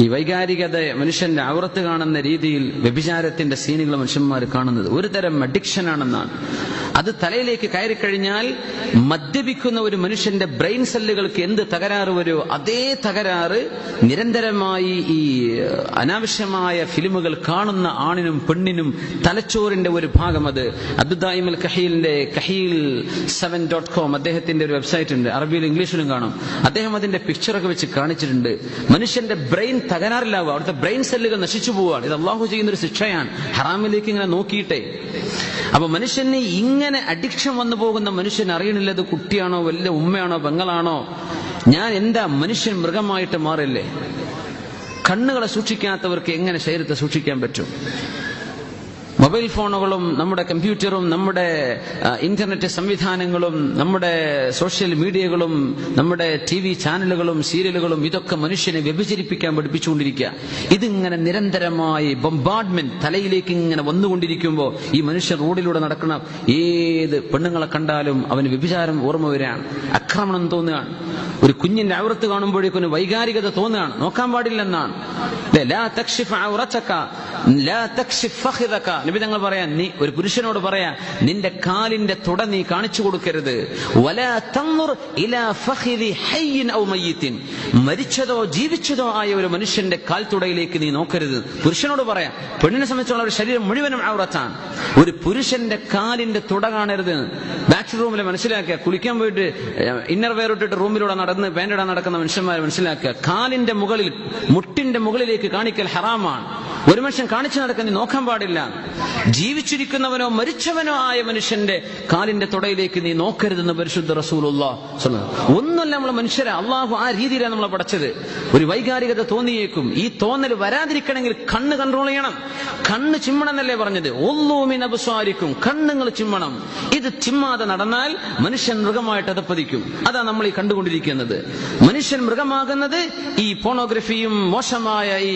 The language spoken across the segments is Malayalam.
ഈ വൈകാരികത മനുഷ്യന്റെ ഔറത്ത് കാണുന്ന രീതിയിൽ വ്യഭിചാരത്തിന്റെ സീനുകൾ മനുഷ്യന്മാർ കാണുന്നത് ഒരു തരം അഡിക്ഷൻ ആണെന്നാണ്. അത് തലയിലേക്ക് കയറിക്കഴിഞ്ഞാൽ മദ്യപിക്കുന്ന ഒരു മനുഷ്യന്റെ ബ്രെയിൻ സെല്ലുകൾക്ക് എന്ത് തകരാറ് വരുമോ അതേ തകരാറ് നിരന്തരമായി ഈ അനാവശ്യമായ ഫിലിമുകൾ കാണുന്ന ആണിനും പെണ്ണിനും തലച്ചോറിന്റെ ഒരു ഭാഗം. അത് അബ്ദുദായിം അൽ കഹീലിന്റെ Kahil7.com അദ്ദേഹത്തിന്റെ ഒരു വെബ്സൈറ്റ് ഉണ്ട്, അറബിയിലും ഇംഗ്ലീഷിലും കാണും. അദ്ദേഹം അതിന്റെ പിക്ചറൊക്കെ വെച്ച് കാണിച്ചിട്ടുണ്ട്. മനുഷ്യന്റെ ബ്രെയിൻ തകരാറിലാവുക, അവിടുത്തെ ബ്രെയിൻ സെല്ലുകൾ നശിച്ചു പോവുകയാണ്. ഇത് അള്ളാഹു ചെയ്യുന്നൊരു ശിക്ഷയാണ്, ഹറാമിലേക്ക് ഇങ്ങനെ നോക്കിയിട്ടേ. അപ്പൊ മനുഷ്യന് ഇങ്ങനെ അഡിക്ഷൻ വന്നു പോകുന്ന മനുഷ്യൻ അറിയണില്ല ഇത് കുട്ടിയാണോ വല്ല ഉമ്മയാണോ പെങ്ങളാണോ. ഞാൻ എന്താ മനുഷ്യൻ മൃഗമായിട്ട് മാറില്ലേ? കണ്ണുകളെ സൂക്ഷിക്കാത്തവർക്ക് എങ്ങനെ ശരീരത്തെ സൂക്ഷിക്കാൻ പറ്റും? മൊബൈൽ ഫോണുകളും നമ്മുടെ കമ്പ്യൂട്ടറും നമ്മുടെ ഇന്റർനെറ്റ് സംവിധാനങ്ങളും നമ്മുടെ സോഷ്യൽ മീഡിയകളും നമ്മുടെ TV ചാനലുകളും സീരിയലുകളും ഇതൊക്കെ മനുഷ്യനെ വ്യഭിചരിപ്പിക്കാൻ പഠിപ്പിച്ചുകൊണ്ടിരിക്കുക. ഇതിങ്ങനെ നിരന്തരമായി ബൊംബാർഡ്മെന്റ് തലയിലേക്ക് ഇങ്ങനെ വന്നുകൊണ്ടിരിക്കുമ്പോൾ ഈ മനുഷ്യൻ റോഡിലൂടെ നടക്കുന്ന ഏത് പെണ്ണുങ്ങളെ കണ്ടാലും അവന് വ്യഭിചാരം ഓർമ്മ വരികയാണ്, ആക്രമണം തോന്നുകയാണ്. ഒരു കുഞ്ഞിന്റെ ഔറത്ത് കാണുമ്പോഴേക്കും വൈകാരികത തോന്നുകയാണ്, നോക്കാൻ പാടില്ലെന്നാണ്. നബി തങ്ങൾ പറയാ, നീ ഒരു പുരുഷനോട് പറയാ, നിന്റെ കാലിന്റെ തുട നീ കാണിച്ചു കൊടുക്കരുത്. മരിച്ചതോ ജീവിച്ചതോ ആയ ഒരു മനുഷ്യന്റെ കാൽ തുടയിലേക്ക് നീ നോക്കരുത്. പുരുഷനോട് പറയാ. പെണ്ണിനെ സംബന്ധിച്ചുള്ള ഒരു ശരീരം മുഴുവനും ഔറത്താണ്. ഒരു പുരുഷന്റെ കാലിന്റെ തുട കാണരുത്. ബാക്ക് റൂമിൽ മനസ്സിലാക്കുക, കുളിക്കാൻ പോയിട്ട് ഇന്നർ വെയർ ഇട്ടിട്ട് റൂമിലൂടെ നടന്ന് പാൻറിടാൻ നടക്കുന്ന മനുഷ്യന്മാരെ മനസ്സിലാക്കുക, കാലിന്റെ മുകളിൽ മുട്ടിന്റെ മുകളിലേക്ക് കാണിക്കൽ ഹറാമാണ്. ഒരു മനുഷ്യൻ കാണിച്ചു നടക്കാൻ നീ നോക്കാൻ പാടില്ല. ജീവിച്ചിരിക്കുന്നവനോ മരിച്ചവനോ ആയ മനുഷ്യന്റെ കാലിന്റെ തുടയിലേക്ക് നീ നോക്കരുതെന്ന് പരിശുദ്ധ റസൂലുള്ളാഹി സ്വല്ലല്ലാഹു അലൈഹി വസല്ലം. ഒന്നുമല്ല നമ്മൾ മനുഷ്യരെ, അള്ളാഹു ആ രീതിയിലാണ് നമ്മളെ പഠിച്ചത്. ഒരു വൈകാരികത തോന്നിയേക്കും. ഈ തോന്നൽ വരാതിരിക്കണമെങ്കിൽ കണ്ണ് കൺട്രോൾ ചെയ്യണം. കണ്ണ് ചിമ്മണമെന്നല്ലേ പറഞ്ഞത്? ഉള്ളൂ മിൻ അബ്സാരിക്കും, കണ്ണുങ്ങൾ ചിമ്മണം. ഇത് ചിമ്മാതെ നടന്നാൽ മനുഷ്യൻ മൃഗമായിട്ട് അതപ്പതിക്കും. അതാ നമ്മൾ ഈ കണ്ടുകൊണ്ടിരിക്കുന്നത്. മനുഷ്യൻ മൃഗമാകുന്നത് ഈ പോണോഗ്രഫിയും മോശമായ ഈ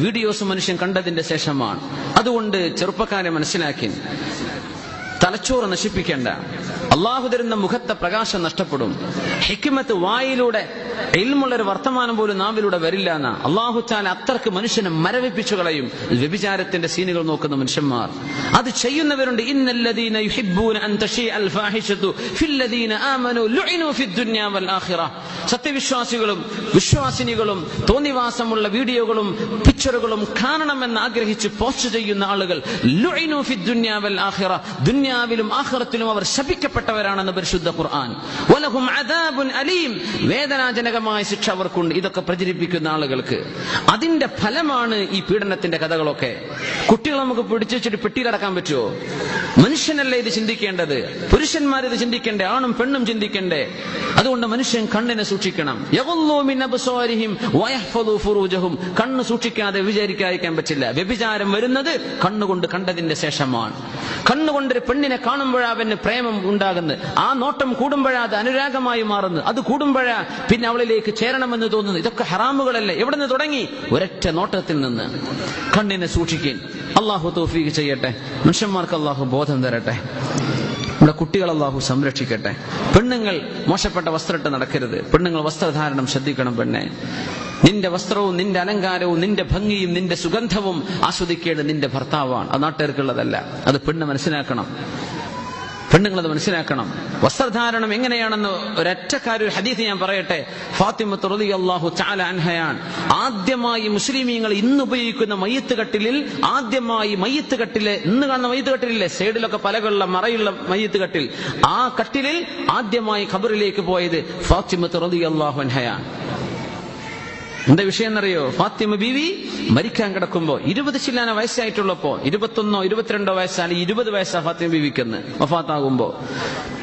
വീഡിയോസും മനുഷ്യൻ കണ്ടതിന്റെ ശേഷമാണ്. അതുകൊണ്ട് ചെറുപ്പക്കാരെ മനസ്സിലാക്കി, തലച്ചോറ് നശിപ്പിക്കേണ്ട. അള്ളാഹു തരുന്ന മുഖത്തെ പ്രകാശം നഷ്ടപ്പെടും. ഹിക്മത്ത് വായിലൂടെ, ഇൽമുള്ളൊരു വർത്തമാനം പോലും നാവിലൂടെ വരില്ല എന്നാ അള്ളാഹു തആല അത്രക്ക് മനുഷ്യനെ മരവിപ്പിച്ചു കളയും. വ്യഭിചാരത്തിന്റെ സീനുകൾ നോക്കുന്ന മനുഷ്യന്മാർ, അത് ചെയ്യുന്നവരുണ്ട്. ഇന്നല്ലദീന യുഹിബ്ബൂന അൻ തശീഅൽ ഫാഹിഷതു ഫില്ലദീന ആമനൂ ലുഇനൂ ഫിദ്ദുനിയ വൽ ആഖിറ. സത്യവിശ്വാസികളും വിശ്വാസിനികളും തോന്നിവാസമുള്ള വീഡിയോകളും പിക്ചറുകളും കാണണമെന്ന് ആഗ്രഹിച്ച് പോസ്റ്റ് ചെയ്യുന്ന ആളുകൾ ലുഇനൂ ഫിദ്ദുനിയ വൽ ആഖിറ, ദുനിയാവിലും ആഖിറത്തിലും അവർ ശപിക്കപ്പെട്ടവരാണെന്ന് പരിശുദ്ധ ഖുർആൻ. വലഹും അദാബുൻ അലീം, വേദനാജനകമായ ശിക്ഷ അവർക്കുണ്ട് ഇതൊക്കെ പ്രചരിപ്പിക്കുന്ന ആളുകൾക്ക്. അതിന്റെ ഫലമാണ് ഈ പീഡനത്തിന്റെ കഥകളൊക്കെ. കുട്ടികൾ നമുക്ക് പിടിച്ചുവെച്ചിട്ട് പെട്ടിയിലടക്കാൻ പറ്റുമോ? മനുഷ്യനല്ലേ ഇത് ചിന്തിക്കേണ്ടത്? പുരുഷന്മാർ ഇത് ചിന്തിക്കണ്ടേ? ആണും പെണ്ണും ചിന്തിക്കണ്ടേ? അതുകൊണ്ട് മനുഷ്യൻ കണ്ണിനെ സൂക്ഷിക്കണം. യഗുള്ളൂ മിൻ അബ്സാരിഹിം വയഹ്ഫദൂ ഫുറൂജഹും, കണ്ണ് സൂക്ഷിക്കാതെ വ്യഭിചരിക്കാതിരിക്കാൻ പറ്റില്ല. വ്യഭിചാരം വരുന്നത് കണ്ണുകൊണ്ട് കണ്ടതിന്റെ ശേഷമാണ്. കണ്ണുകൊണ്ടൊരു പെണ്ണിനെ കാണുമ്പോഴാ അവന് പ്രേമം ഉണ്ടാകുന്നത്. ആ നോട്ടം കൂടുമ്പോഴാ അത് അനുരാഗമായി മാറുന്നത്. അത് കൂടുമ്പോഴാ പിന്നെ അവളിലേക്ക് ചേരണമെന്ന് തോന്നുന്നു. ഇതൊക്കെ ഹറാമുകളല്ലേ? എവിടെ നിന്ന് തുടങ്ങി? ഒരൊറ്റ നോട്ടത്തിൽ നിന്ന്. കണ്ണിനെ സൂക്ഷിക്കാൻ അള്ളാഹു തൗഫീഖ് ചെയ്യട്ടെ. മനുഷ്യന്മാർക്ക് അള്ളാഹു ബോധം തരട്ടെ. നമ്മുടെ കുട്ടികൾ അള്ളാഹു സംരക്ഷിക്കട്ടെ. പെണ്ണുങ്ങൾ മോശപ്പെട്ട വസ്ത്രമിട്ട് നടക്കരുത്. പെണ്ണുങ്ങൾ വസ്ത്രധാരണം ശ്രദ്ധിക്കണം. പെണ്ണെ, നിന്റെ വസ്ത്രവും നിന്റെ അലങ്കാരവും നിന്റെ ഭംഗിയും നിന്റെ സുഗന്ധവും ആസ്വദിക്കേണ്ടത് നിന്റെ ഭർത്താവാണ്. അത് നാട്ടുകാർക്കുള്ളതല്ല. അത് പെണ്ണ് മനസ്സിലാക്കണം. പെണ്ണുങ്ങളത് മനസ്സിലാക്കണം. വസ്ത്രധാരണം എങ്ങനെയാണെന്ന് ഒരൊറ്റക്കാരൊരു ഹദീസ് ഞാൻ പറയട്ടെ. ഫാത്തിമത്ത് റളിയല്ലാഹു തആല അൻഹയാണ് ആദ്യമായി മുസ്ലിമീങ്ങൾ ഇന്ന് ഉപയോഗിക്കുന്ന മയ്യത്ത് കട്ടിലിൽ, ആദ്യമായി മയ്യത്ത് കട്ടിലെ ഇന്ന് കാണുന്ന മയ്യത്ത് കട്ടിലില്ലേ, സൈഡിലൊക്കെ പലകളുള്ള മറയുള്ള മയ്യത്ത് കട്ടിൽ, ആ കട്ടിലിൽ ആദ്യമായി ഖബറിലേക്ക് പോയത് ഫാത്തിമത്ത് റളിയല്ലാഹു അൻഹയാണ്. എന്താ വിഷയം എന്നറിയോ? ഫാത്തിമ ബീവി മരിക്കാൻ കിടക്കുമ്പോ 20 ചില്ലാന വയസ്സായിട്ടുള്ളപ്പോ, 21 22 വയസ്സാണ്, 20 വയസ്സാ ഫാത്തിമ ബീവിക്കെന്ന് വഫാത്താകുമ്പോ.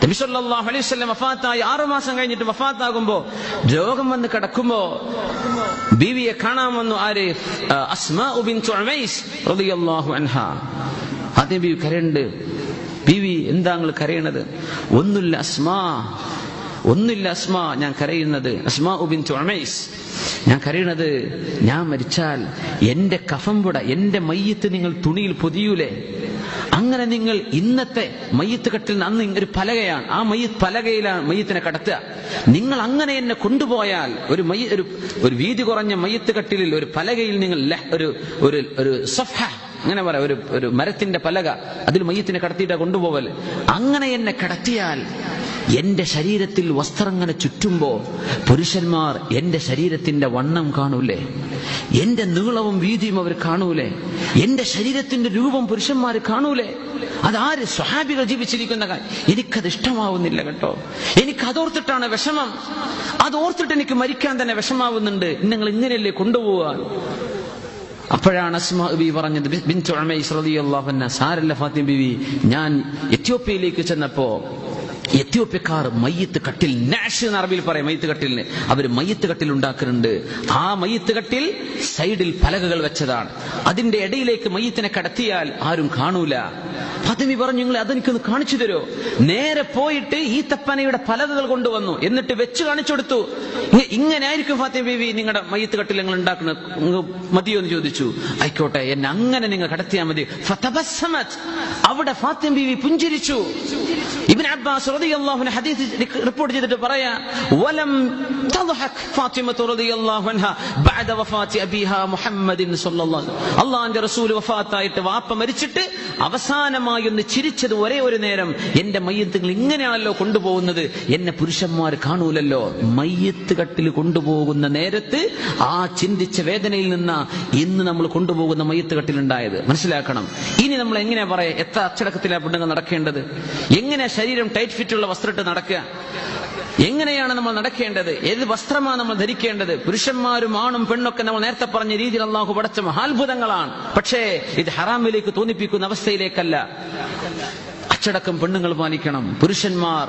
നബി സല്ലല്ലാഹു അലൈഹി വസല്ലം വഫാത്തായി 6 മാസം കഴിഞ്ഞിട്ട് വഫാത്താകുമ്പോ രോഗം വന്ന് കിടക്കുമ്പോ ബീവിയെ കാണാൻ വന്നു. ആര്? അസ്മാ ബിൻതു ഉമൈസ് റളിയല്ലാഹു അൻഹാ. ഫാത്തിമ ബീവി കരയുന്നുണ്ട്. ബീവി, എന്താ നിങ്ങൾ കരയണത്? ഒന്നുമില്ല അസ്മാ, ഒന്നുമില്ല അസ്മാ, ഞാൻ കരയുന്നത് അസ്മാ ബിൻതു ഉമൈസ്, ഞാൻ കരയണത് ഞാൻ മരിച്ചാൽ എന്റെ കഫംപുട, എന്റെ മയ്യത്ത് നിങ്ങൾ തുണിയിൽ പൊതിയൂലേ, അങ്ങനെ നിങ്ങൾ ഇന്നത്തെ മയ്യത്ത് കട്ടിൽ അന്ന് ഒരു പലകയാണ്, ആ പലകയിലാണ് മയ്യത്തിനെ കടത്തുക. നിങ്ങൾ അങ്ങനെ എന്നെ കൊണ്ടുപോയാൽ ഒരു വീതി കുറഞ്ഞ മയ്യത്ത് കട്ടിലിൽ ഒരു പലകയിൽ നിങ്ങൾ ഒരു സഫ്ഹ അങ്ങനെ പറയാം, ഒരു മരത്തിന്റെ പലക, അതിൽ മയ്യത്തിനെ കടത്തിയിട്ടാ കൊണ്ടുപോവൽ. അങ്ങനെ എന്നെ കടത്തിയാൽ എന്റെ ശരീരത്തിൽ വസ്ത്രം അങ്ങനെ ചുറ്റുമ്പോ പുരുഷന്മാർ എന്റെ ശരീരത്തിന്റെ വണ്ണം കാണൂലേ, എന്റെ നീളവും വീതിയും അവർ കാണൂലേ, എന്റെ ശരീരത്തിന്റെ രൂപം പുരുഷന്മാർ കാണൂലേ? അതാര് സ്വഹാബികൾ ജീവിച്ചിരിക്കുന്ന കാര്യം. എനിക്കത് ഇഷ്ടമാവുന്നില്ല കേട്ടോ. എനിക്ക് അതോർത്തിട്ടാണ് വിഷമം. അതോർത്തിട്ട് എനിക്ക് മരിക്കാൻ തന്നെ വിഷമാവുന്നുണ്ട്. നിങ്ങൾ ഇങ്ങനെയല്ലേ കൊണ്ടുപോവാൻ? അപ്പോഴാണ് അസ്മാ ബീവി പറഞ്ഞത്, ബിൻതു ഉമൈസ് റളിയല്ലാഹു അൻഹ, സാരല്ല ഫാത്തിമ ബീവി, ഞാൻ എത്യോപ്യയിലേക്ക് ചെന്നപ്പോ എത്യോപ്യക്കാർ മയ്യത്ത് കട്ടിൽ, നാഷ് എന്ന് അറബിയിൽ പറയും മയ്യത്ത് കട്ടിലിന്, അവർ മയ്യത്ത് കട്ടിൽ ഉണ്ടാക്കുന്നുണ്ട്. ആ മയ്യത്ത് കട്ടിൽ സൈഡിൽ പലകകൾ വെച്ചതാണ്. അതിന്റെ ഇടയിലേക്ക് മയ്യത്തിനെ കടത്തിയാൽ ആരും കാണൂല. ഫാത്തിമ പറഞ്ഞു, നിങ്ങൾ അതെനിക്കൊന്ന് കാണിച്ചു തരോ? നേരെ പോയിട്ട് ഈ തപ്പനയുടെ പലകകൾ കൊണ്ടുവന്നു, എന്നിട്ട് വെച്ച് കാണിച്ചു കൊടുത്തു. ഇങ്ങനെ ആയിരിക്കും ഫാത്തിമ ബീവി നിങ്ങളുടെ മയ്യത്ത് കട്ടിൽ നിങ്ങൾ ഉണ്ടാക്കുന്നത്, മതിയോ എന്ന് ചോദിച്ചു. ആയിക്കോട്ടെ, എന്നെ അങ്ങനെ നിങ്ങൾ കടത്തിയാൽ മതി. ഫതബസ്സമത്, അവിടെ ഫാത്തിമ ബീവി പുഞ്ചിരിച്ചു. ഇബ്നു അബ്ബാസ് റളിയല്ലാഹു അൻഹു ഹദീസ് റിപ്പോർട്ട് ചെയ്തിട്ട് പറയാ, വലം തദ്ഹക് ഫാത്തിമ റളിയല്ലാഹു അൻഹ ബഅദ വഫാത്തി അബീഹാ മുഹമ്മദിൻ സ്വല്ലല്ലാഹു അലൈഹി വസല്ലം. അല്ലാഹുവിന്റെ റസൂൽ വഫാത്തായിട്ട് വാപ്പ മരിച്ചിട്ട് അവസാനമായി ഒന്ന് ചിരിച്ചത് ഒരേ ഒരു നേരം, എന്റെ മയ്യത്തുകൾ ഇങ്ങനെയാണല്ലോ കൊണ്ടുപോകുന്നത്, എന്നെ പുരുഷന്മാർ കാണൂലല്ലോ. മയ്യത്ത് കട്ടിൽ കൊണ്ടുപോകുന്ന നേരത്ത് ആ ചിന്തിച്ച വേദനയിൽ നിന്ന് ഇന്ന് നമ്മൾ കൊണ്ടുപോകുന്ന മയ്യത്ത് കട്ടിലുണ്ടായത് മനസ്സിലാക്കണം. ഇനി നമ്മൾ എങ്ങനെയാ പറയാ, എത്ര അച്ചടക്കത്തിലാണ് പെണ്ണുങ്ങൾ നടക്കേണ്ടത്? എങ്ങനെ ശരീരം ടൈറ്റ് ഫിറ്റുള്ള വസ്ത്രമിട്ട് നടക്കുക? എങ്ങനെയാണ് നമ്മൾ നടക്കേണ്ടത്? ഏത് വസ്ത്രമാണ് നമ്മൾ ധരിക്കേണ്ടത്? പുരുഷന്മാരും ആണും പെണ്ണൊക്കെ നമ്മൾ നേരത്തെ പറഞ്ഞ രീതിയിൽ അള്ളാഹു പടച്ച മഹാത്ഭുതങ്ങളാണ്. പക്ഷേ ഇത് ഹറാമിലേക്ക് തോന്നിപ്പിക്കുന്ന അവസ്ഥയിലേക്കല്ല. അച്ചടക്കം പെണ്ണുങ്ങൾ പാലിക്കണം, പുരുഷന്മാർ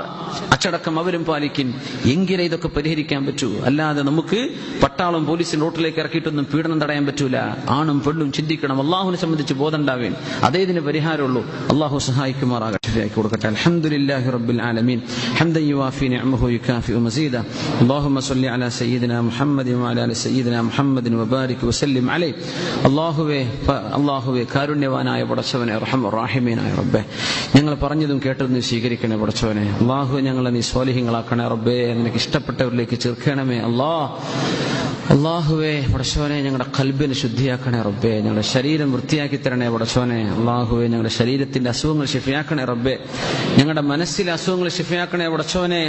അച്ചടക്കം അവരും പാലിക്കും. എങ്കിലേ ഇതൊക്കെ പരിഹരിക്കാൻ പറ്റൂ. അല്ലാതെ നമുക്ക് പട്ടാളം പോലീസിൽ റോട്ടിലേക്ക് ഇറക്കിയിട്ടൊന്നും പീഡനം തടയാൻ പറ്റൂല. ആണും പെണ്ണും ചിന്തിക്കണം, അള്ളാഹുവിനെ സംബന്ധിച്ച് ബോധം ഉണ്ടാവേൻ. അതേ ഇതിന് പരിഹാരമുള്ളൂ. അള്ളാഹു സഹായിക്കുമാറാകട്ടെ, ശരിയാക്കി കൊടുക്കട്ടെ. അൽഹംദുലില്ലാഹി റബ്ബിൽ ആലമീൻ ഹംദൻ യുവാഫി നിഅമഹു യുകാഫിഉ മസീദ. അല്ലാഹുമ്മ സ്വല്ലി അലാ സയ്യിദിനാ മുഹമ്മദിൻ വഅലാ ആലി സയ്യിദിനാ മുഹമ്മദിൻ വബാരിക് വസല്ലിം അലൈഹി. അല്ലാഹുവേ കാരുണ്യവാനായ പടച്ചവനെ, റഹ്മാനുർ റഹീമീനായ റബ്ബേ, ഞങ്ങൾ പറഞ്ഞതും കേട്ടതും നീ സ്വീകരിക്കണേ പടച്ചവനെ. അള്ളാഹു ഞങ്ങളെ നീ സ്വാലിഹീങ്ങളാക്കണേ റബ്ബേ, നിനക്ക് ഇഷ്ടപ്പെട്ടവരിലേക്ക് ചേർക്കണമേ അള്ളാഹുവേ. പടച്ചവനെ, ഞങ്ങളുടെ ഖൽബിനെ ശുദ്ധിയാക്കണേ റബ്ബേ, ഞങ്ങളുടെ ശരീരം വൃത്തിയാക്കി തരണേ പടച്ചവനെ. അള്ളാഹുവേ, ഞങ്ങളുടെ ശരീരത്തിന്റെ അസുഖങ്ങൾ ശിഫയാക്കണേ റബ്ബേ, ഞങ്ങളുടെ മനസ്സിലെ അസുഖങ്ങൾ ശിഫയാക്കണേ പടച്ചവനെ.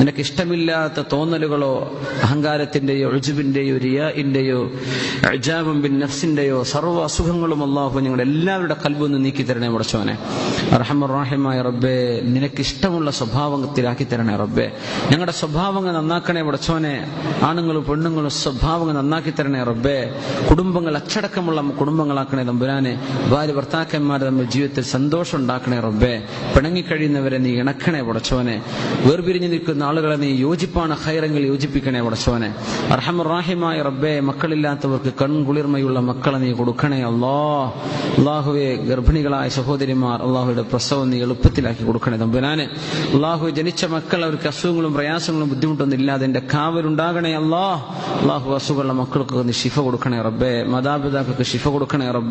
നിനക്ക് ഇഷ്ടമില്ലാത്ത തോന്നലുകളോ അഹങ്കാരത്തിന്റെയോ ഉജ്ബിന്റെയോ റിയാഇന്റെയോ ഇജാബും ബിൻ നഫ്സിന്റെയോ സർവ്വ അസുഖങ്ങളും അള്ളാഹു ഞങ്ങളുടെ എല്ലാവരുടെ ഖൽബിൽ നിന്ന് നീക്കി തരണേ പടച്ചവനെ. റഹ്മാനുർ റഹീമായ റബ്ബേ, നിനക്ക് ഇഷ്ടമുള്ള സ്വഭാവത്തിലാക്കി തരണേ റബ്ബേ. ഞങ്ങളുടെ സ്വഭാവങ്ങൾ നന്നാക്കണേ പടച്ചവനെ. ആണുങ്ങളും പെണ്ണുങ്ങളും സ്വഭാവങ്ങൾ നന്നാക്കി തരണേ റബ്ബേ. കുടുംബങ്ങൾ അച്ചടക്കമുള്ള കുടുംബങ്ങളാക്കണേ തമ്പുരാനെ. ഭാര്യ ഭർത്താക്കന്മാർ നമ്മൾ ജീവിതത്തിൽ സന്തോഷം ഉണ്ടാക്കണേ റബ്ബേ. പിണങ്ങിക്കഴിയുന്നവരെ നീ ഇണക്കണേ പടച്ചവനെ. വേർപിരിഞ്ഞു നിൽക്കുന്ന ആളുകളെ നീ യോജിപ്പാണ് ഹൈറെങ്കിൽ യോജിപ്പിക്കണേ പടച്ചവനെ. റഹ്മാനുർ റഹീമായ റബ്ബേ, മക്കളില്ലാത്തവർക്ക് കൺകുളിർമയുള്ള മക്കളെ നീ കൊടുക്കണേ അല്ലാഹുവേ. ഗർഭിണികളായ സഹോദരിമാർ അള്ളാഹുയുടെ പ്രസവം നീ എളുപ്പത്തിലാക്കി കൊടുക്കണേ തമ്പുരാനെ. അള്ളാഹു ജനിച്ച മക്കൾ അവർക്ക് അസുഖങ്ങളും പ്രയാസങ്ങളും ബുദ്ധിമുട്ടൊന്നും ഇല്ലാതെ എന്റെ കാവലുണ്ടാകണേ അള്ളാഹു. അസുഖമുള്ള മക്കൾക്ക് നീ ശിഫ കൊടുക്കണേ റബ്ബേ. മാതാപിതാക്കൾക്ക് ശിഫ കൊടുക്കണേ റബ്ബേ.